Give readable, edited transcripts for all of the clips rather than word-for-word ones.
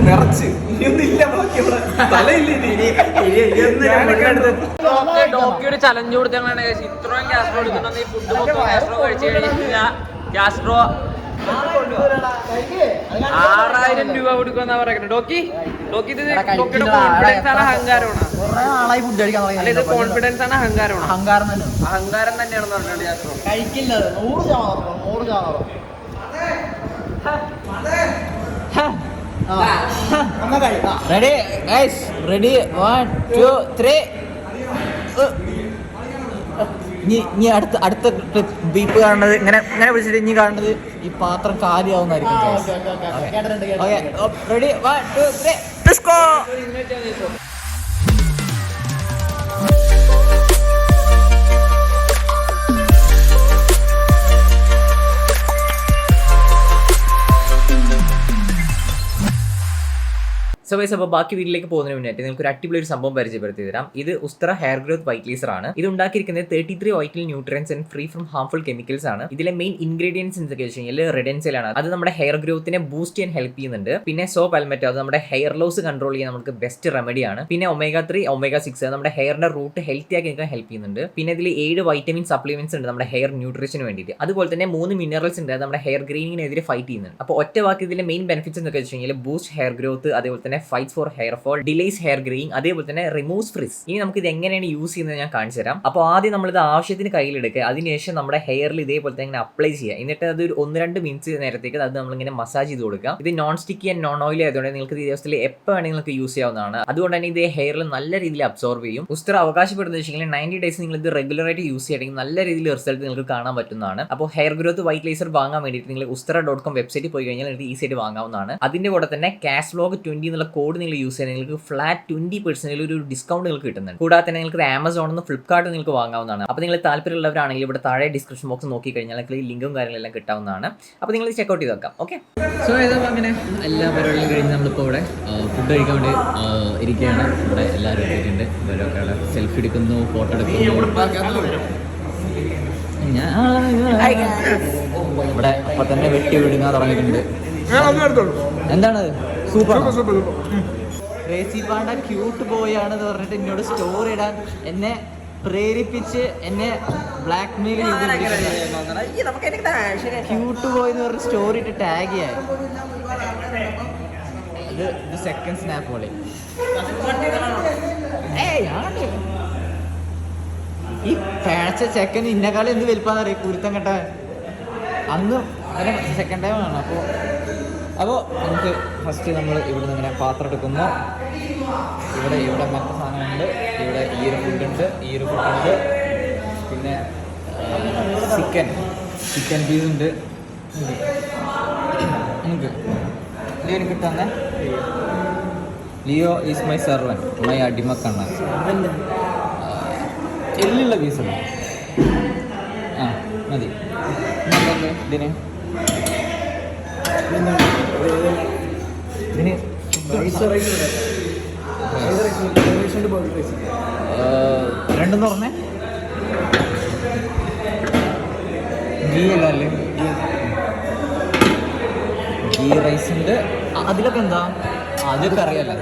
നിറച്ച് ഡോക്കിയുടെ ചലഞ്ച് കൊടുത്താണ് ഇത്രയും ഗ്യാസ്ട്രോ എടുക്കുന്നുണ്ട്. ഈ ഫുഡ് മൊത്തം ഗ്യാസ്ട്രോ കഴിച്ചു കഴിഞ്ഞാൽ ഗ്യാസ്ട്രോ 6000 രൂപ കൊടുക്കുമെന്നാ പറയുന്നത്. ഡോക്കി ഇത് ഡോക്കിയുടെ കോൺഫിഡൻസ് ആണ് അഹങ്കാരമാണ്? അല്ല, ഇത് കോൺഫിഡൻസ് ആണ് അഹങ്കാരമാണ്? അഹങ്കാരം തന്നെയാണെന്ന് പറഞ്ഞത് ഗ്യാസ്ട്രോ കഴിക്കില്ല. 100 റെഡി ഗൈസ്, റെഡി 1 2 3. ഇനി അടുത്ത ബീപ്പ് കാണുന്നത് ഇങ്ങനെ വിളിച്ചിട്ട് ഇനി കാണുന്നത് ഈ പാത്രം കാലിയാവുന്നതായിരിക്കും. Ready 1 2 3 let's go. So guys, അപ്പോൾ ബാക്കി വീട്ടിലേക്ക് പോകുന്നതിന് മുന്നേ നിങ്ങൾക്ക് ഒരു അടിപൊളി ഒരു സംഭവം പരിചയപ്പെടുത്തി തരാം. ഇത് ഉസ്ത്ര ഹെയർ ഗ്രോത്ത് വൈറ്റ്ലീസർ ആണ്. ഇത് ഉണ്ടാക്കിയിരിക്കുന്നത് 33 vital nutrients and free from harmful chemicals ആണ്. ഇതിലെ മെയിൻ ഇൻഗ്രീഡിയൻസ് എന്തൊക്കെ വെച്ച് കഴിഞ്ഞാൽ റെഡൻസിൽ ആണ്. അത് നമ്മുടെ ഹെയർ ഗ്രോത്തിനെ ബൂസ്റ്റ് ചെയ്യാൻ ഹെൽപ്പ് ചെയ്യുന്നുണ്ട്. പിന്നെ സോ പൽമെറ്റോ, അത് നമ്മുടെ ഹെയർ ലോസ് കൺട്രോൾ ചെയ്യാൻ നമുക്ക് ബെസ്റ്റ് റെമഡി ആണ്. പിന്നെ ഒമേഗ 3 ഒമേഗ 6 നമ്മുടെ ഹെയറിന്റെ റൂട്ട് ഹെൽത്തി ആക്കി നിൽക്കാൻ ഹെൽപ്പ് ചെയ്യുന്നുണ്ട്. പിന്നെ ഇതിൽ 7 വൈറ്റമിൻ സപ്ലിമെന്റ്സ് ഉണ്ട് നമ്മുടെ ഹെയർ ന്യൂട്രീഷന് വേണ്ടിയിട്ട്. അതുപോലെ തന്നെ 3 മിനറൽസ് ഉണ്ട്, അത് നമ്മുടെ ഹെയർ ഗ്രീനിങ്ങിനെതിരെ ഫൈറ്റ് ചെയ്യുന്നുണ്ട്. അപ്പോൾ ഒറ്റ വാക്ക് ഇതിലെ മെയിൻ ബെനിഫിറ്റ്സ് എന്തൊക്കെ വെച്ച് കഴിഞ്ഞാൽ ബൂസ്റ്റ് ഹെയർ ഗ്രോത്ത്, അതേപോലെ തന്നെ fights for hair fall, delays hair greying, അതേപോലെ തന്നെ റിമൂവ്സ് ഫ്രിസ്. ഇനി നമുക്ക് ഇത് എങ്ങനെയാണ് യൂസ് ചെയ്യുന്നത് ഞാൻ കാണിച്ചു തരാം. അപ്പോൾ ആദ്യം നമ്മളിത് ആവശ്യത്തിന് കയ്യിലെടുക്കുക. അതിനുശേഷം നമ്മുടെ ഹെയറിൽ ഇതേപോലെ തന്നെ അപ്ലൈ ചെയ്യുക. എന്നിട്ട് അത് ഒരു 1-2 മിനിറ്റ്സ് നേരത്തേക്ക് അത് നമ്മളിങ്ങനെ മസാജ് ചെയ്ത് കൊടുക്കുക. ഇത് non sticky and non oily ആയതുകൊണ്ട് നിങ്ങൾക്ക് ഈ ദിവസത്തിൽ എപ്പോൾ വേണമെങ്കിൽ നിങ്ങൾക്ക് യൂസ് ചെയ്യാവുന്നതാണ്. അതുകൊണ്ട് തന്നെ ഇത് ഹെയറിൽ നല്ല രീതിയിൽ അബ്സോർവ് ചെയ്യും. ഉസ്ത്ര അവകാശപ്പെടുന്നത് വെച്ചെങ്കിൽ 90 ഡേയ്സ് നിങ്ങൾ ഇത് റെഗുലറായിട്ട് യൂസ് ചെയ്യണമെങ്കിൽ നല്ല രീതിയിൽ റിസൾട്ട് നിങ്ങൾക്ക് കാണാൻ പറ്റുന്നതാണ്. അപ്പോൾ ഹെയർ ഗ്രോത്ത് വൈറ്റ്ലൈസർ വാങ്ങാൻ വേണ്ടിയിട്ട് നിങ്ങൾ ustra.com വെബ്സൈറ്റിൽ പോയി കഴിഞ്ഞാൽ നിങ്ങൾക്ക് ഈസി ആയിട്ട് വാങ്ങാവുന്നതാണ്. അതിന്റെ കൂടെ തന്നെ കാഷ്വ്ലോഗ് 20 എന്നുള്ള കോഡ് നിങ്ങൾ യൂസ് ചെയ്യുന്നത് നിങ്ങൾക്ക് ഫ്ലാറ്റ് 20% ഒരു ഡിസ്കൗണ്ട് നിങ്ങൾക്ക് കിട്ടുന്നുണ്ട്. കൂടാതെ തന്നെ നിങ്ങൾക്ക് ആമസോണിൽ നിന്ന് ഫ്ലിപ്കാർട്ടിൽ നിങ്ങൾക്ക് വാങ്ങാവുന്നതാണ്. അപ്പോൾ നിങ്ങൾ താല്പര്യമുള്ളവരാണെങ്കിൽ ഇവിടെ താഴെ ഡിസ്ക്രിപ്ഷൻ ബോക്സ് നോക്കി കഴിഞ്ഞാൽ നിങ്ങൾക്ക് ഈ ലിങ്കും കാര്യങ്ങളെല്ലാം കിട്ടാവുന്നതാണ്. അപ്പോൾ നിങ്ങൾ ചെക്കൗട്ട് ചെയ്ത് വെക്കാം. ഓക്കെ, സോ ഏതാ അങ്ങനെ എല്ലാ പരിപാടികളും കഴിഞ്ഞ് നമ്മളിപ്പോൾ ഇവിടെ ഫുഡ് കഴിക്കാൻ വേണ്ടി ഇരിക്കുകയാണ്. ഇവിടെ എല്ലാവരും എത്തിയിട്ടുണ്ട്. ഇവരൊക്കെ സെൽഫി എടുക്കുന്നു, ഫോട്ടോ എടുക്കുന്നു. ഇവിടെ അപ്പം തന്നെ വെട്ടി വിടുങ്ങാൻ തുടങ്ങിയിട്ടുണ്ട്. എന്താണ് super crazy Panda cute boy ആണെന്ന് പറഞ്ഞിട്ട് എന്നോട് സ്റ്റോറി ഇടാൻ എന്നെ പ്രേരിപ്പിച്ച് എന്നെ ബ്ലാക്ക് മെയിൽ ചെയ്ത് ക്യൂട്ട് ബോയ് എന്ന് പറഞ്ഞ സ്റ്റോറി ഇട്ട് ടാഗ് ചെയ്യാൻ. ഇത് സെക്കൻഡ് സ്നാപ്പ് പോലെ ഈ പേഴച്ച ചെക്കൻ ഇന്നക്കാലം എന്ത് വലിപ്പാന്നറിയാം കുരുത്തം കെട്ട അന്ന് അങ്ങനെ സെക്കൻഡ് ടൈം ആണ്. അപ്പോൾ നമുക്ക് ഫസ്റ്റ് നമ്മൾ ഇവിടെ നിന്ന് ഇങ്ങനെ പാത്രം എടുക്കുന്നു. ഇവിടെ മറ്റു സാധനമുണ്ട്. ഇവിടെ ഈ ഒരു ഫുഡുണ്ട്. പിന്നെ ചിക്കൻ പീസ് ഉണ്ട്. നമുക്ക് ലിയോ എനിക്ക് തന്നെ Leo is my servant, my അടിമക്കണ്ണ. എല്ലുള്ള പീസുണ്ട്. മതി. ഇതിന് രണ്ടെന്ന് പറഞ്ഞേ ഗീ അല്ലേ? ഗീ റൈസ് ഉണ്ട്. അതിലൊക്കെ എന്താ? അതൊക്കെ അറിയാലോ.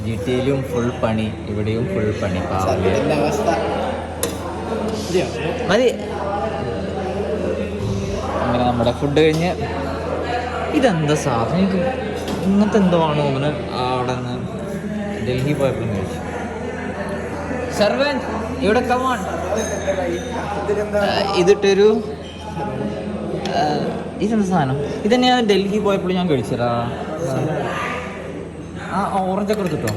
ജിടിയിലും ഫുൾ പണി, ഇവിടെയും ഫുൾ പണി. മതി. അങ്ങനെ നമ്മുടെ ഫുഡ് കഴിഞ്ഞ് ഇതെന്താ സാധനം? ഇത് ഇങ്ങനത്തെ എന്തോ ആണോ അങ്ങനെ അവിടെ നിന്ന് ഡൽഹി പോയപ്പോഴും കഴിച്ചു. സർവൻ ഇവിടെ കമാൺ. ഇതിട്ടൊരു ഇതെന്താ സാധനം? ഇതന്നെ ഞാൻ ഡൽഹി പോയപ്പോഴും ഞാൻ കഴിച്ചതാ. ഓറഞ്ചൊക്കെ എടുത്തിട്ടോ.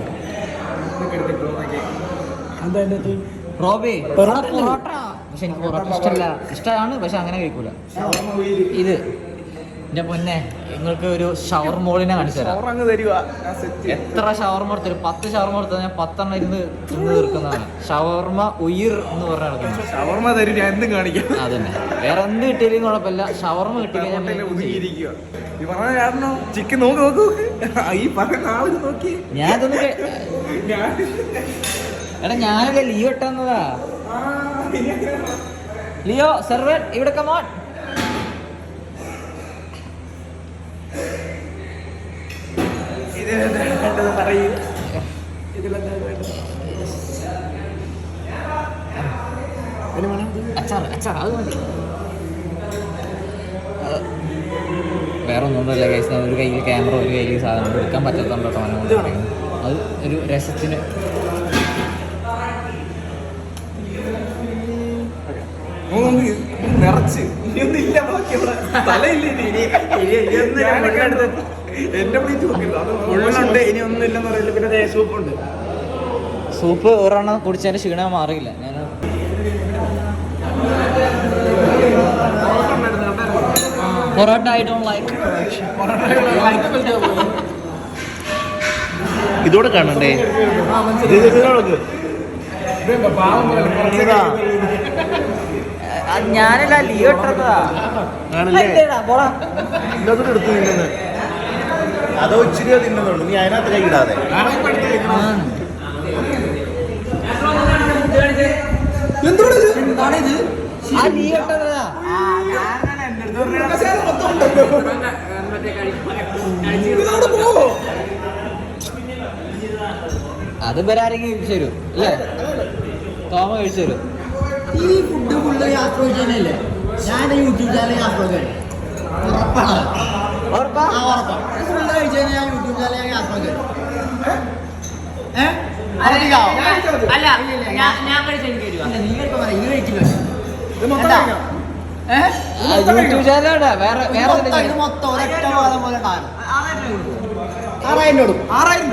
റോബി പൊറോട്ട. പക്ഷെ എനിക്ക് പൊറോട്ട ഇഷ്ടമാണ്. പക്ഷെ അങ്ങനെ കഴിക്കൂല. ഇത് എൻ്റെ പൊന്നെ, നിങ്ങൾക്ക് ഒരു ഷവർമോളിനെ കാണിച്ചു തരാം. എത്ര ഷവർമ കൊടുത്തൊരു 10 ഷവർമ കൊടുത്താൽ ഞാൻ 10 എണ്ണം ഇരുന്ന് തീർക്കുന്നതാണ്. ഷവർമ ഉയിർ എന്ന് പറഞ്ഞ അതന്നെ. വേറെ എന്ത് കിട്ടിയാലും കുഴപ്പമില്ല, ഷവർമ കിട്ടിക്കഴിഞ്ഞാൽ ഞാനതൊന്നും എടാ ഞാനല്ലേ ലിയോ ഇട്ടെന്നതാ. ലിയോ സെർവൻ ഇവിടെ കമോൺ. പറയൂ. അച്ചാർ അച്ചാർ അത് മതി. വേറെ ഒന്നുകൊണ്ടല്ല കേസ്, ഒരു കയ്യിൽ ക്യാമറ ഒരു കയ്യിൽ സാധനം എടുക്കാൻ പറ്റാത്തതുകൊണ്ടോ അത് ഒരു രസത്തിന്. നിറച്ച് ഇനിയൊന്നില്ല എന്റെ പ്ലേറ്റ് ഫുള്ളുണ്ട്, ഇനി ഒന്നും ഇല്ലെന്ന് പറയില്ല. പിന്നെ സൂപ്പുണ്ട്. സൂപ്പ് ഒരെണ്ണം കുടിച്ചതിന് ക്ഷീണം മാറിയില്ല. ഞാൻ പൊറോട്ട ഐ ഡോണ്ട് ലൈക്ക്. ഇതോടെ കാണണ്ടേ? ഞാനല്ല ലിയോ ഇട്ടതാ. എടുത്ത് തിന്നുന്നത് അതോ ഇച്ചിരി തിന്നുന്നുള്ളൂ, നീ അതിനകത്ത് കൈയിടാതെ. അത് ഇവരാരെങ്കിലും കഴിച്ചു തരും അല്ലേ? തോമ കഴിച്ചു തരും. ഈ ഫുഡ് ഫുള്ള് യാത്ര വെച്ചല്ലേ? ഞാൻ യൂട്യൂബ് ചാനൽ യാത്ര ഫുള്ള് കഴിച്ചു ഞാൻ യൂട്യൂബ് ചാനൽ യാത്ര അല്ല ഞാൻ കഴിച്ചു നീ കഴിക്കില്ല. യൂട്യൂബ് ചാനലാണ്. വേറെ ഇത് മൊത്തം ഒരൊറ്റ വാദം പോലെ കാണും. 6,000 രൂപ. 6,000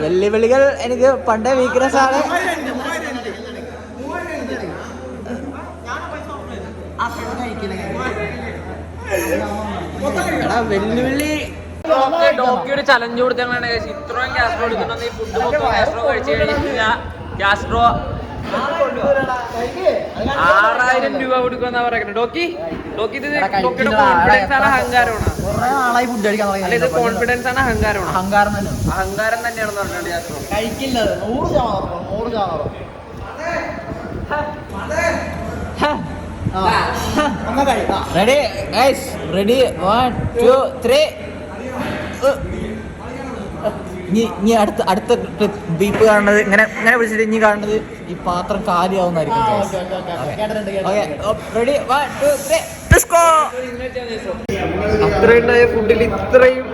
വെല്ലുവിളികൾ എനിക്ക് പണ്ടേ വീക്ക്നെസ് ആണ്. വെല്ലുവിളി ഡോക്കിയൊരു ചലഞ്ച് കൊടുത്താണ് ഇത്രയും കാസ്ട്രോ എടുക്കുന്നുണ്ട്. ഈ ഫുഡ് മൊത്തം കാസ്ട്രോ കഴിച്ചു കഴിഞ്ഞാൽ കാസ്ട്രോ 6,000 രൂപ കൊടുക്കുമെന്നാ പറയുന്നത്. ഡോക്കി ഇത് ഡോക്കിയുടെ കോൺഫിഡൻസ് ആണ് അഹങ്കാരമാണ്? ആളായി ഫുഡ് കഴിക്കാൻ അല്ല, ഇത് കോൺഫിഡൻസ് ആണ് അഹങ്കാരമാണ്? അഹങ്കാരം തന്നെ. അഹങ്കാരം തന്നെയാണെന്ന് പറഞ്ഞിട്ടുണ്ട് കാസ്ട്രോ. കഴിക്കില്ല 100%. Ready guys, ready 1 2 3. ഇനി അടുത്ത ബീപ്പ് കാണുന്നത് ഇങ്ങനെ വിളിച്ചിട്ട് ഇനി കാണുന്നത് ഈ പാത്രം കാലിയാവുന്നതായിരിക്കും. റെഡി 1 2 3 അത്രയുണ്ടായ ഫുഡിൽ ഇത്രയും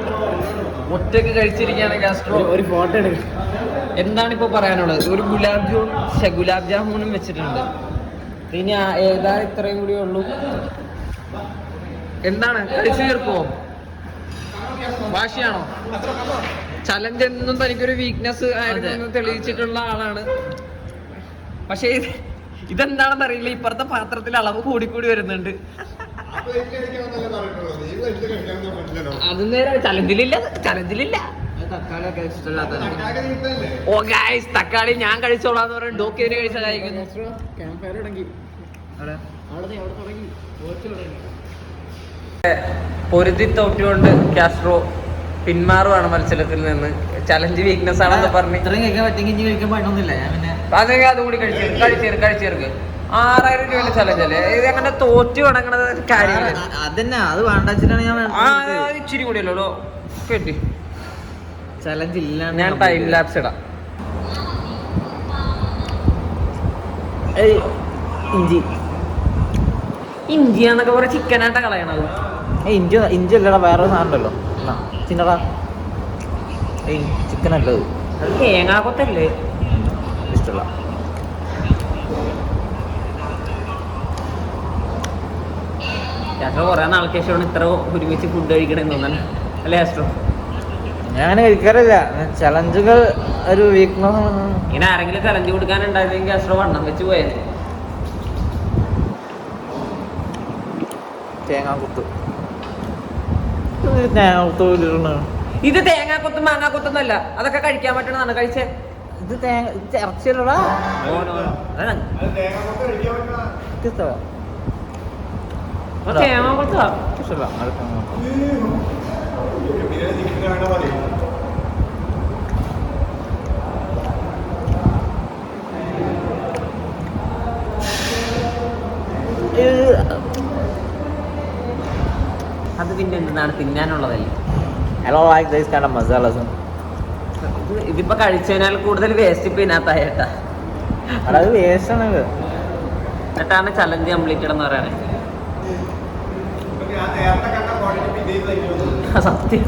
ഒറ്റക്ക് കഴിച്ചിരിക്കുകയാണ് കാസ്ട്രോ. ഒരു ഫോട്ടോ എടുക്കും. എന്താണ് ഇപ്പൊ പറയാനുള്ളത്? ഒരു ഗുലാബ് ജാമുനും വെച്ചിട്ടുണ്ട്. ഇനി ഏതാ ഇത്രയും കൂടി ഉള്ളൂ. എന്താണ് കഴിച്ചു തീർക്കുമോ? വാശിയാണോ? ചലഞ്ച് എന്നും തനിക്കൊരു വീക്ക്നെസ് ആയിരുന്നു തെളിയിച്ചിട്ടുള്ള ആളാണ്. പക്ഷേ ഇതെന്താണെന്ന് അറിയില്ല, ഇപ്പുറത്തെ പാത്രത്തിൽ അളവ് കൂടിക്കൂടി വരുന്നുണ്ട്. അത് നേരെ ചലഞ്ചിലില്ല. ഓ ഗൈസ്, തക്കാളി ഞാൻ കഴിച്ചോളാന്ന് പറയുന്നത് ഡോക്കി ഇതിനെ കഴിച്ചാൽ കഴിക്കുന്നു. പൊരുതി തോറ്റുകൊണ്ട് കാസ്ട്രോ പിന്മാറുവാണ് മത്സരത്തിൽ നിന്ന്. ചലഞ്ച് വീക്ക്നെസ് ആണെന്ന് പറഞ്ഞ് ഇത്രയും കഴിക്കാൻ പറ്റുമെങ്കിൽ ഇനി കഴിക്കാൻ പറ്റണമെന്നില്ല. ഞാൻ പിന്നെ അതെങ്കിൽ അതും കൂടി കഴിച്ചേർക്ക്. 6,000 രൂപയുടെ ചലഞ്ച് അല്ലേ ഇത്? അങ്ങനെ തോറ്റു തുടങ്ങണത് കാര്യമില്ല. അതന്നെ, അത് വേണ്ട വെച്ചിട്ടാണ് ഞാൻ ഇച്ചിരി കൂടിയല്ലോ കേട്ടി. ചലഞ്ച് ഇല്ലാണ്ട് ഞാൻ ടൈം ലാപ്സ് ഇടാം. ഇഞ്ചിയാന്നൊക്കെ പറഞ്ഞ ചിക്കനായിട്ടാ കളയണത്. ഇഞ്ചി അല്ലടാ, വേറെ സാധനം ഉണ്ടല്ലോ. ചിന്നടാ ചിക്കൻ അല്ലത്. അത് തേങ്ങാക്കൊത്തല്ലേ? ഇഷ്ടമുള്ള ആസ്ട്രോ കുറെ നാൾക്ക് ശേഷമാണ് ഇത്ര ഒരുമിച്ച് ഫുഡ് കഴിക്കണമെന്ന് തോന്നുന്നു അല്ലേ ആസ്ട്രോ? ഞാൻ കഴിക്കാറില്ല. ചലഞ്ചുകൾ ഒരു വീക്ക്നെസ്. ഇങ്ങനെ ആരെങ്കിലും ചലഞ്ച് കൊടുക്കാനുണ്ടായിരുന്നെങ്കിൽ ആസ്ട്രോ വണ്ണം വെച്ച് പോയത്. തേങ്ങാക്കുത്ത് ഇത് തേങ്ങാക്കൊത്തും മാങ്ങാക്കൊത്തൊന്നല്ല, അതൊക്കെ കഴിക്കാൻ പറ്റണതാണ്. കഴിച്ചേ ഇത് ഇറച്ചിയല്ലടാ. തേങ്ങാക്കൊത്താ ഇഷ്ടമല്ല. അത് പിന്നെ എന്താണ് തിന്നാനുള്ളതല്ലേ. I don't like this kind of masalas. ഇതിപ്പോ കഴിച്ചതിനാൽ കൂടുതൽ വേസ്റ്റ് ഇപ്പൊ ഇതിനകത്തായിട്ടാ. അത് വേസ്റ്റ് ആണ്. എന്നിട്ടാണ് ചലഞ്ച് കംപ്ലീറ്റഡ് എന്ന് പറയണേ. സത്യം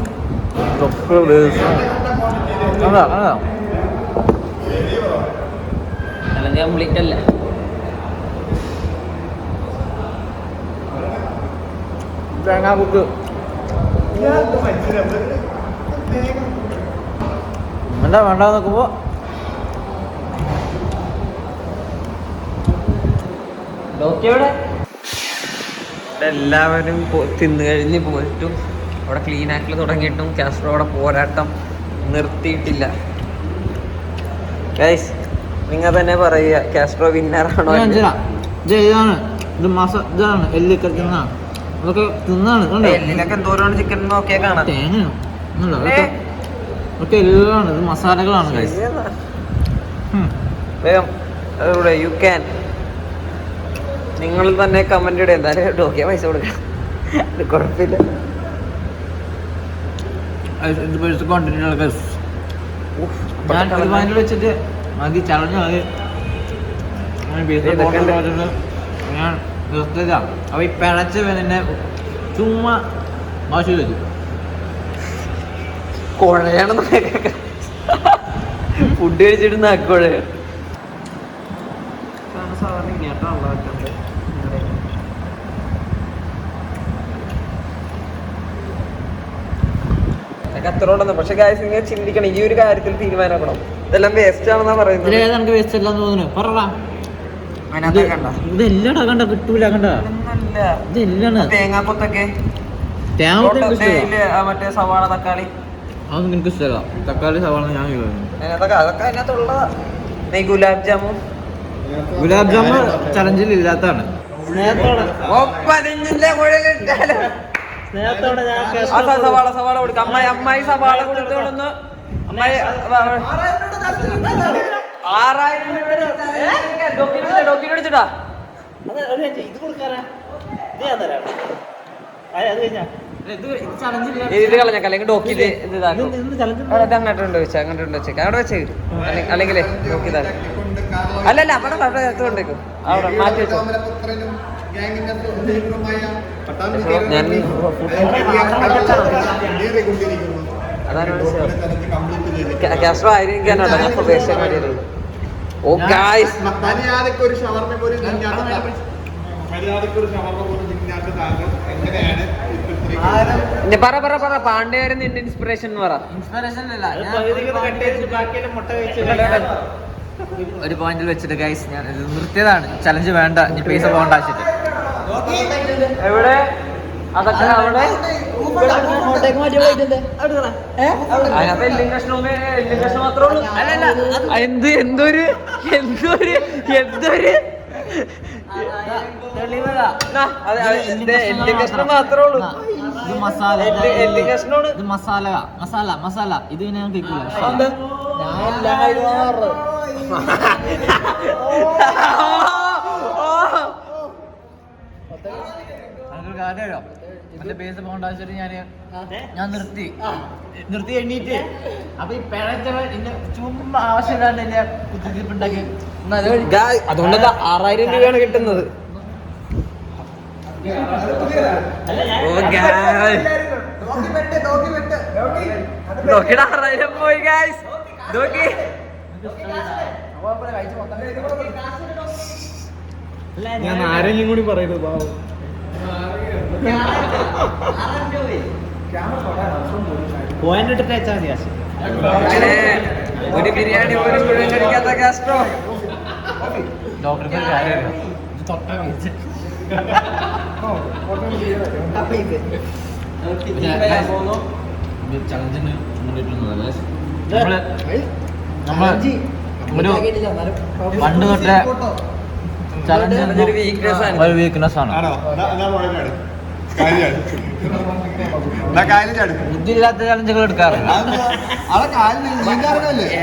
ചലഞ്ച് കംപ്ലീറ്റ് അല്ല. തേങ്ങാ കുക്ക് എന്താ വേണ്ട നോക്കുമ്പോ എല്ലാവരും തിന്നു കഴിഞ്ഞ് പോയിട്ടും അവിടെ ക്ലീൻ ആക്കൽ തുടങ്ങിയിട്ടും കാസ്ട്രോയുടെ പോരാട്ടം നിർത്തിയിട്ടില്ല. ഗൈസ് നിങ്ങൾ തന്നെ പറയുക, കാസ്ട്രോ വിന്നറാണോ? ഇതാണ് ഇതാണ് എല്ലൊക്കെ തിന്നാണ്, അതൊക്കെ തിന്നാണ്. എല്ലിലൊക്കെ എന്തോരാണ് ചിക്കൻ നോക്കിയാൽ കാണാം. തേങ്ങ ഒക്കെ എല്ലാം ഇത് മസാലകളാണ്. യു ക്യാൻ നിങ്ങൾ തന്നെ കമന്റ് ഇടുക. എന്തായാലും ഡോക്കിയ പൈസ കൊടുക്കാം, കുഴപ്പമില്ല. ഞാൻ ഒരു മൈൻഡിൽ വെച്ചിട്ട് മതി ചലഞ്ഞ മതി. ഞാൻ നിർത്തിയതാണ്. അപ്പൊ ഈ പിഴച്ച പിന്നെ ചുമ്മാ വാശി വരും. കുഴയാണെന്ന് ഫുഡ് കഴിച്ചിട്ട് നാക്കുഴ. സാധാരണ ഇങ്ങോട്ടാണല്ലോ വെക്കുന്നത്. അത്രോണ്ടെന്ന്. പക്ഷെ കാര്യം നിങ്ങൾ ചിന്തിക്കണം, ഈ ഒരു കാര്യത്തിൽ തീരുമാനമാക്കണം. ഇതെല്ലാം വേസ്റ്റ് ആണെന്നാ പറയുന്നത്. നമുക്ക് വേസ്റ്റ് അല്ലാന്ന് തോന്നുന്നു. പറടാ ഇതെല്ലാം കണ്ട കിട്ടൂല. കണ്ട ഇതെല്ലാം തേങ്ങാക്കൊത്തൊക്കെ മറ്റേ സവാള തക്കാളി അതൊന്നും എനിക്ക് ഇഷ്ടമല്ല. തക്കാളി സവാള ഞാൻ അതൊക്കെ അതിനകത്തുള്ളതാ. ഗുലാബ് ജാമുൻ ചലഞ്ചിൽ ഇല്ലാത്തതാണ്. സവാള കൊടുക്കാം. അമ്മായി സവാള കൊടുത്തോളന്ന്. അമ്മായി 6000 ഡോക്കിനടിച്ചിട്ടാ. ഇത് കളഞ്ഞ അല്ലെങ്കിൽ ഡോക്കി അങ്ങോട്ടുണ്ട് വെച്ചാ അങ്ങോട്ടുണ്ട് വെച്ചേക്കാം. അവിടെ വെച്ചേ അല്ലെങ്കിലേ ഡോക്കി ഇതാ. അല്ലല്ല അവിടെ അവിടെ ചേർത്ത് കൊണ്ടേക്കും. അവിടെ മാറ്റി വെച്ചോ. ഞാൻ അതാണ് കാസ്ട്രോ ആയിരിക്കാനാട്ടോ ഞാൻ പ്രദേശം കാര്യം. ഓ ഗായ്സ് പറ പാണ്ഡ്യകാരൻ നിന്റെ ഇൻസ്പിറേഷൻ എന്ന് പറ. ഒരു പോയിന്റിൽ വെച്ചിട്ട് ഗൈസ് ഞാൻ നിർത്തിയതാണ്. ചലഞ്ച് വേണ്ട, ഇനി പൈസ പോകണ്ട വെച്ചിട്ട്. എവിടെ അതൊക്കെ അവിടെ അതിനകത്ത് എല്ലും കഷ്ണവും മാത്രമേ ഉള്ളൂ. എന്തൊരു എല്ലും കഷ്ണം മാത്രമേ ഉള്ളൂ. ഇത് മസാല എല്ലും കഷ്ണമാണ്. ഇത് മസാല മസാല മസാല ഇത് ഞാൻ കേൾക്കില്ല. കാര്യമല്ലോ എന്റെ പൈസ പോകണ്ട വെച്ചിട്ട് ഞാൻ നിർത്തി എണ്ണീറ്റ്. അപ്പൊ ഈ പിഴച്ചവൻ എന്നെ ചുമ്മാ ആവശ്യമില്ലാണ്ട് എന്നെ കുത്തിരിപ്പുണ്ടാക്കി. അതുകൊണ്ട് 6000 രൂപയാണ് കിട്ടുന്നത്. നോക്കിട 6000 പോയി ഗായ്സ്. നോക്കി ഞാൻ ആരെങ്കിലും കൂടി പറയുന്നത് പോയിന്റ് ഇട്ടിട്ട് വെച്ചാൽ മതി. ഒരു ബിരിയാണി പോലും മുഴുവൻ കഴിക്കാത്ത കാസ്ട്രോ. ഡോക്ടർക്ക് കാര്യമില്ല. ചലഞ്ചിന് ഒരു പണ്ട് തൊട്ടേ ചലഞ്ച് ഒരു വീക്ക്നെസ് ആണ്. ബുദ്ധിയില്ലാത്ത ചലഞ്ചുകൾ എടുക്കാറില്ല.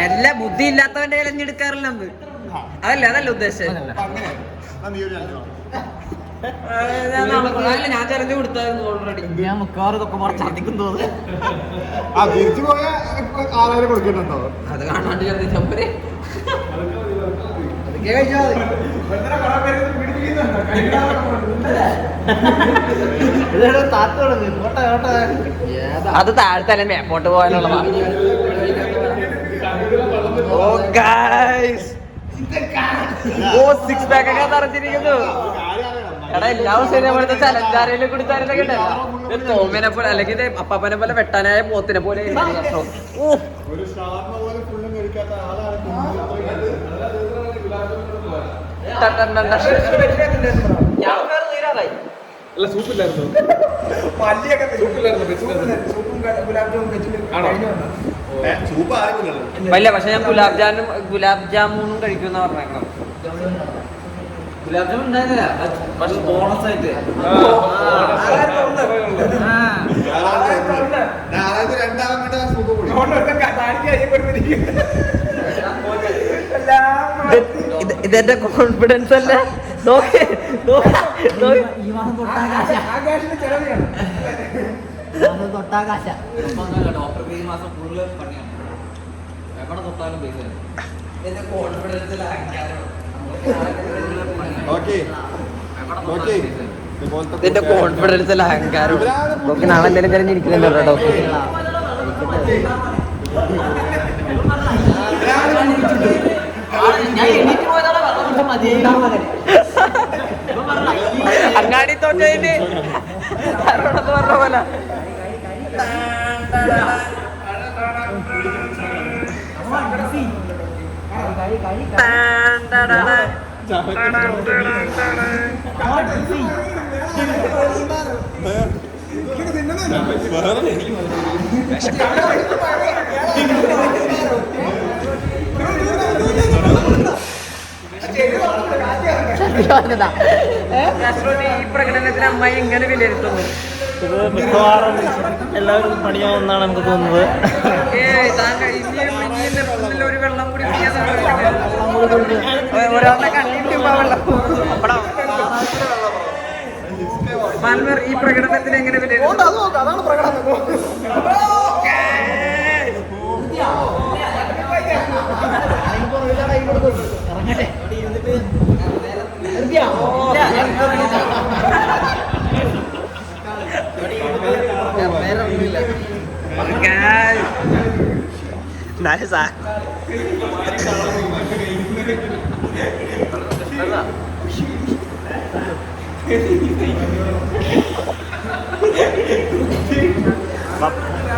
എല്ലാ ബുദ്ധി ഇല്ലാത്തവന്റെ ചലഞ്ച് എടുക്കാറില്ല. അതല്ല ഉദ്ദേശം. ഞാൻ ചലഞ്ച് കൊടുത്തായിരുന്നു ഓൾറെഡി. ഞാൻ മിക്കവാറും ഇതൊക്കെ കുറച്ച് അധികം തോന്നുന്നു. ആ തിരിച്ചു പോയാൽ 6000 കൊടുക്കുന്നുണ്ടോ? അത് കാണാണ്ട് ഛർദ്ദിച്ചാൽ പോരെ. അത് താഴത്തല്ല മേപ്പോട്ട് പോകാനുള്ള സിക്സ് പാക്ക് ഒക്കെ നിറച്ചിരിക്കുന്നു. എടാ എല്ലാ ദിവസവും നമ്മളിത് ചലഞ്ചാരയിലും കുടിച്ചാരൊക്കെ ഉണ്ടല്ലോ. തോമനെ പോലെ അല്ലെങ്കിൽ അപ്പാപ്പനെ പോലെ വെട്ടാനായ പോത്തിനെ പോലെ. ഒരു ഷാർമ പോലെ ഫുള്ളും കഴിക്കാത്ത ആളാണ്. വല്ല പക്ഷെ ഞാൻ ഗുലാബ് ജാമുനും കഴിക്കുന്ന പറഞ്ഞേക്കാം. ഗുലാബ് ജാമുൻ ഉണ്ടായിരുന്നില്ല, പക്ഷെ ബോണസ് ആയിട്ട് ഇതെന്റെ കോൺഫിഡൻസ് അല്ല. ഈ മാസം തൊട്ടാകാശ തൊട്ടാകാശ ഈ മാസം ഫുള്ള് പണിയാണ്. എവിടെ തൊട്ടാലും പൈസ. എന്റെ കോൺഫിഡൻസിൽ ഇതിന്റെ കോൺഫിഡൻസിൽ അഹങ്കാരം. നോക്കി നാളെ എന്തെങ്കിലും തിരഞ്ഞിരിക്കുന്നുണ്ടോ ഡോക്ടർ? അങ്ങാടി തോറ്റതിന് പറഞ്ഞ പോലെ ഈ പ്രകടനത്തിന് അമ്മായി എങ്ങനെ വിലയിരുത്തുന്നു? ഇത് മിക്കവാറും എല്ലാവരും പണിയാവുമെന്നാണ് നമുക്ക് തോന്നുന്നത്. ഒരു വെള്ളം കൂടി ഒരാളുടെ കണ്ടിട്ട് വെള്ളം മാൽമർ ഈ പ്രകടനത്തിന് എങ്ങനെ വിലയിരുത്തുന്നു?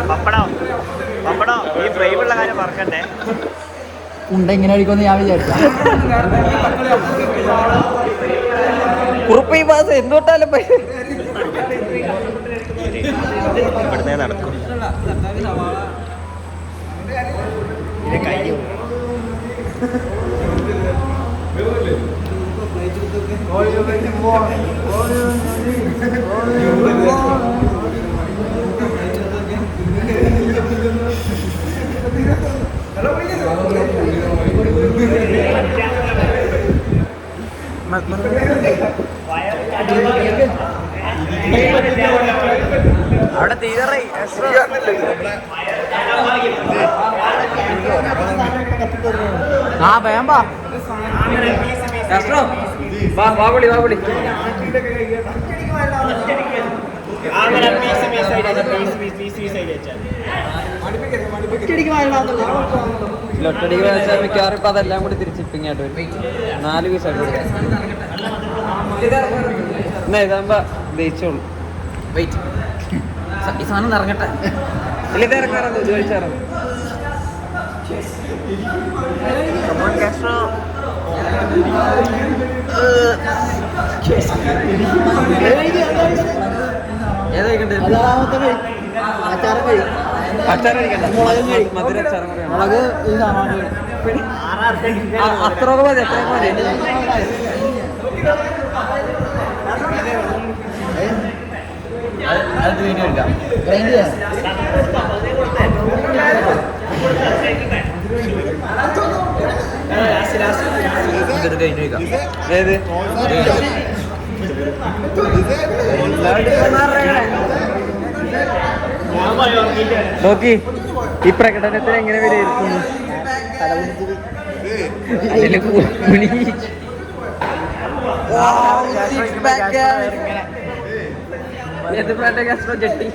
പപ്പടം ഈ ഫ്രെയിമുള്ള കാര്യം മറക്കണ്ടേ. ഉണ്ട ഇങ്ങനെ അടിക്കുമെന്ന് ഞാൻ വിചാരിച്ചു. കുറുപ്പ് ഈ മാസം എന്തുകൊണ്ടാലും ഇവിടുന്നേ നടക്കും. അവിടെ തീരാറായി. ആ വേമ്പാ വാവിളി വാവിളി ലൊട്ടടിക്ക് വെച്ചാൽ മിക്കവാറും ഇപ്പൊ അതെല്ലാം കൂടി തിരിച്ചിപ്പിങ്ങായിട്ട് വരും. 4 പീസായിട്ട് ഇതാകുമ്പോ ദഹിച്ചോളൂ. വെയിറ്റ്, ഈ സാധനം ഇറങ്ങട്ടെ. ഇല്ല ഇത് ഇറങ്ങാറോ ചോദിച്ചാറോ? മധുര അച്ചാറും മുളക് ഈ സാധനം അത്രയൊക്കെ മതി. അത്രയൊക്കെ മതി. ഗ്രൈൻഡ് ചെയ്യാം. ഇത് കഴിഞ്ഞു ഏത് നോക്കി ഈ പ്രകടനത്തിന് എങ്ങനെ വിലയിരുത്തുന്നു? അതില് കുണി. ഏത് ബ്രാൻഡ് കാസ്ട്രോ? ജെട്ടി.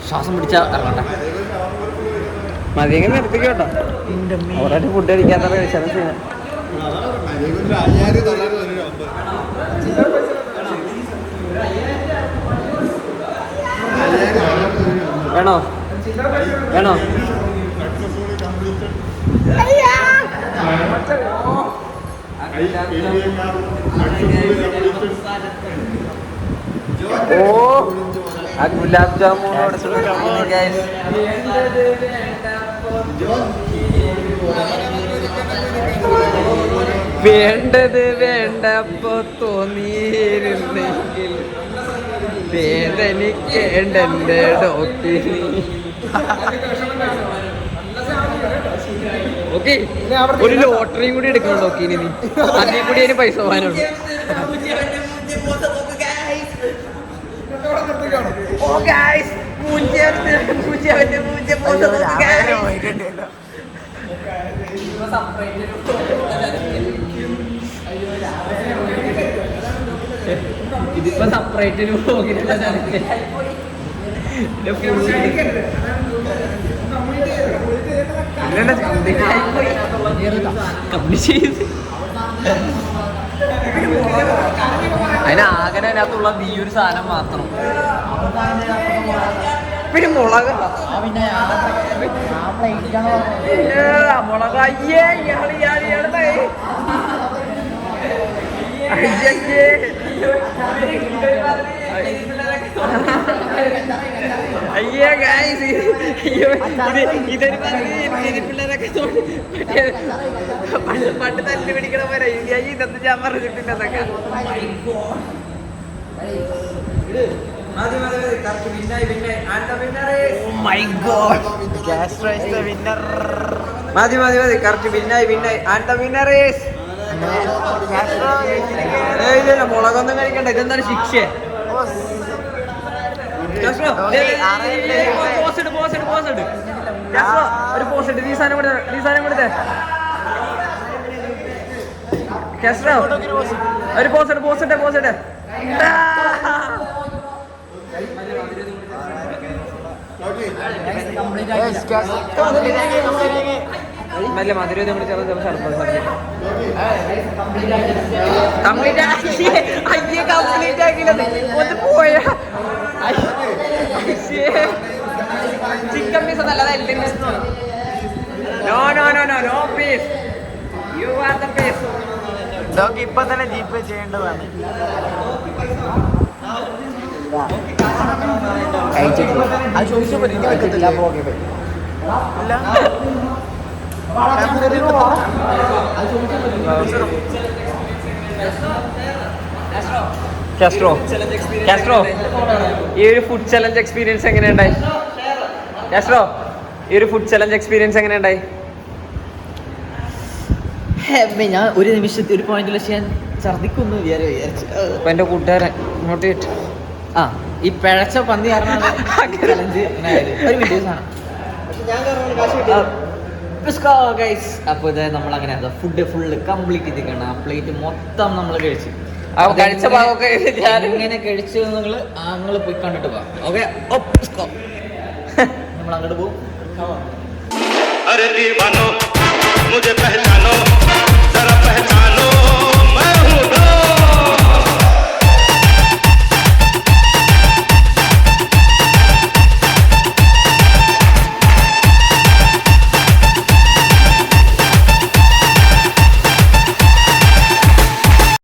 ശ്വാസം പിടിച്ച ഇറങ്ങണ്ട. മതിയെങ്കിൽ നിർത്തിക്കോ കേട്ടോ. ഓൾറെഡി ഫുഡ് കഴിക്കാത്ത കഴിച്ചാലും ചെയ്യാം. വേണോ വേണോ? ഓ ആ ഗുലാബ് ജാമുനോട് വേണ്ടത് വേണ്ടപ്പോ തോന്നിയിരുന്നെങ്കിൽ വേദനിക്കേണ്ടെന്റെ ഡോക്ടറി. ഓക്കെ, ഒരു ലോട്ടറിയും കൂടി എടുക്കണം ഡോക്കിന്. നീ അതിൽ കൂടി അതിന് പൈസ പോകാനുള്ളൂ. ഇതിപ്പോ സെപ്പറേറ്റിന് പോകില്ല. അതിനാകെ അതിനകത്തുള്ള ഈ ഒരു സാധനം മാത്രം. പിന്നെ മുളക് മുളക് അയ്യേ ഇയാള് ഇയാള് ഇയാള് അയ്യേ ഗൈസ്, ഇതൊരു പിള്ളേരൊക്കെ പണ്ട് തല്ലു പിടിക്കണ പോലെ ഇതൊന്നും ഞാൻ പറഞ്ഞിട്ടില്ല. അതൊക്കെ മതി മതി മതി. കറക്റ്റ് വിന്നായി വിന്നായി. ആൻഡ് ദ വിന്നർ ഈസ് ഇല്ല, മുളകൊന്നും കഴിക്കണ്ട. ഇതെന്താണ് ശിക്ഷ? ഒരു പോസ്റ്റ് ഇട്ട് നീ സാധനം കൊടുത്തേ. നീ സാധനം കൊടുത്തേ. കാസ്ട്രോ ഒരു പോസ്റ്റ് ഇട്ട് പോസ്റ്റ് ഇട്ട് പോസ്റ്റ് ഇട്ട്. നല്ല മധുരം നമ്മൾ കംപ്ലീറ്റ് ആക്കിയില്ല. ഒന്ന് പോയ ചിക്കൻ പീസ് നല്ലതാ. എല്ലാം piece. No no no no no piece. You are the piece. ഇപ്പൊ തന്നെ ജീപ്പ് ചെയ്യേണ്ടതാണ്. അത് ചോദിച്ചു പറ്റില്ല. കാസ്ട്രോ കാസ്ട്രോ ഈ ഒരു ഫുഡ് ചലഞ്ച് എക്സ്പീരിയൻസ് എങ്ങനെയുണ്ടായി? കാസ്ട്രോ ഈ ഒരു ഫുഡ് ചലഞ്ച് എക്സ്പീരിയൻസ് എങ്ങനെയുണ്ടായി? ഞാൻ ഒരു നിമിഷത്തിൽ ഒരു പോയിന്റിൽ ഞാൻ ഛർദിക്കുന്നു വിചാരിച്ചു. അപ്പൊ എന്റെ കൂട്ടുകാരൻ മോട്ടിവേറ്റ്. ആ ഈ പിഴച്ച പന്തി കാരണം ചലഞ്ച് ഒരു വീഡിയോസാണ്. അപ്പോൾ ഇത് നമ്മളങ്ങനെ ഫുഡ് ഫുള്ള് കംപ്ലീറ്റ് ചെയ്തിരിക്കണം. ആ പ്ലേറ്റ് മൊത്തം നമ്മൾ കഴിച്ചു. കഴിച്ച ഭാഗമൊക്കെ എങ്ങനെ കഴിച്ചു നിങ്ങൾ പോയി കണ്ടിട്ട് പോവാം. ഓക്കെ, നമ്മൾ അങ്ങോട്ട് പോകും.